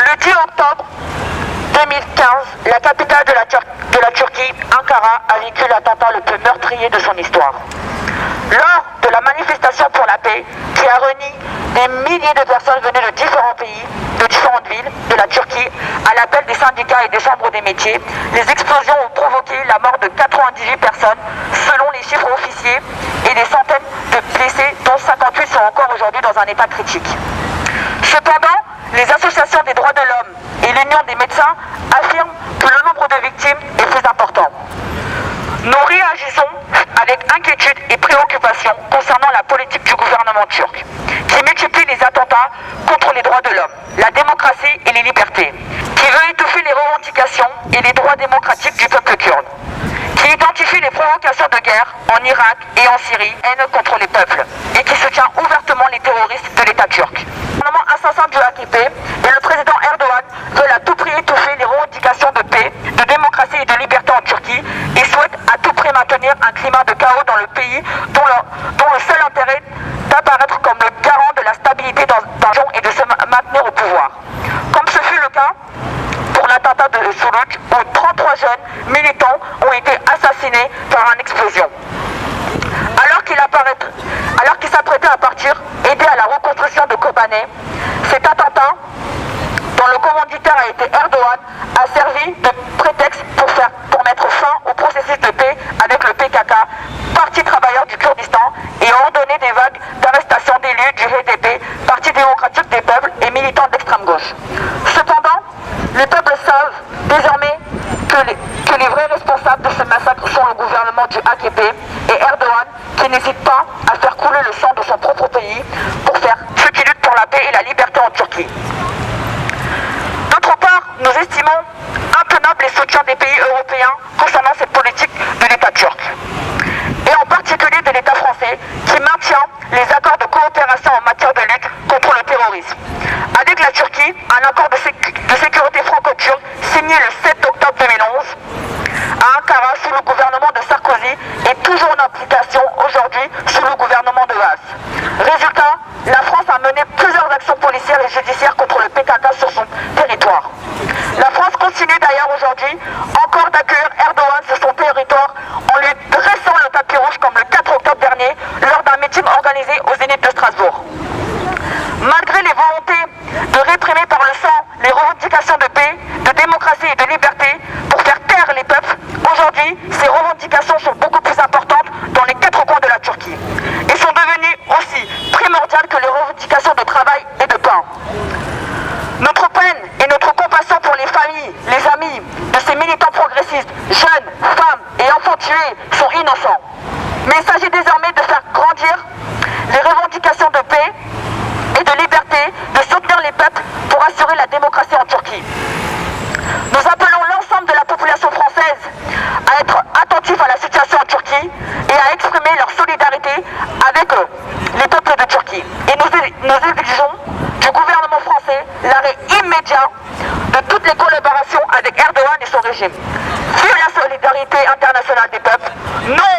Le 10 octobre 2015, la capitale de la Turquie, Ankara, a vécu l'attentat le plus meurtrier de son histoire. Lors de la manifestation pour la paix, qui a réuni des milliers de personnes venues de différents pays, de différentes villes de la Turquie, à l'appel des syndicats et des chambres des métiers, les explosions ont provoqué la mort de 98 personnes, selon les chiffres officiers, et des centaines de blessés, dont 58 sont encore aujourd'hui dans un état critique. Cependant, les associations des droits de l'homme et l'Union des médecins affirment que le nombre de victimes est plus important. Nous réagissons avec inquiétude et préoccupation concernant la politique du gouvernement turc, qui multiplie les attentats contre les droits de l'homme, la démocratie et les libertés, qui veut étouffer les revendications et les droits démocratiques du peuple kurde, qui identifie les provocations de guerre en Irak et en Syrie, haine contre les peuples, et qui soutient ouvertement les terroristes de l'État turc. Le gouvernement assassin du AKP et le président Erdogan veulent à tout prix étouffer les revendications de paix, de démocratie et de liberté en Turquie et souhaitent à tout prix maintenir un climat de chaos dans le pays dont le seul intérêt d'apparaître comme le garant de la stabilité dans la région et de se maintenir au pouvoir. Comme ce fut le cas pour l'attentat de Suruç, où 33 jeunes militants ont été assassinés par une explosion. Alors qu'il s'apprêtait à partir, aider à la reconstruction de Kobane, cet attentat, dont le commanditaire a été Erdogan, a servi de prétexte pour mettre fin au processus de paix avec le PKK, Parti travailleur du Kurdistan, et ordonner des vagues d'arrestations d'élus du HDP, Parti démocratique des peuples et militants d'extrême gauche. Cependant, les peuples savent désormais que les vrais responsables de ce massacre sont le gouvernement du AKP et Erdogan, qui n'hésite pas à faire couler le sang de son propre pays pour faire ceux qui luttent pour la paix et la liberté en Turquie. D'autre part, nous estimons intenable les soutiens des pays européens concernant cette politique de l'État turc, et en particulier de l'État français, qui maintient les accords de coopération en matière de lutte contre le terrorisme. Avec la Turquie, un accord de sécurité franco-turc signé le 7 octobre 2011 à Ankara sous le gouvernement de Sarkozy est toujours en application aujourd'hui sous le gouvernement de Vaz. Résultat, la France a mené plusieurs actions policières et judiciaires contre le PKK sur son territoire. La France continue d'ailleurs aujourd'hui encore d'accueillir Erdogan sur son territoire en lui dressant le tapis rouge comme le 4 octobre dernier lors d'un meeting organisé au Zénith de Strasbourg. Malgré les volontés de réprimer par le sang les revendications de paix, de démocratie et de liberté pour faire taire les peuples, aujourd'hui, ces revendications sont beaucoup plus importantes dans les quatre coins de la Turquie et sont devenues aussi primordiales que les revendications de travail et de pain. Notre peine et notre compassion pour les familles, les amis de ces militants progressistes, jeunes, femmes et enfants tués sont innocents. Mais il s'agit désormais de faire grandir les revendications de paix et de liberté, de soutenir les peuples pour assurer la démocratie en Turquie. Nous appelons l'ensemble de la population française à être attentifs à la situation en Turquie et à exprimer leur solidarité avec les peuples de Turquie. Et nous exigeons du gouvernement français l'arrêt immédiat de toutes les collaborations avec Erdogan et son régime. Vive la solidarité internationale des peuples, non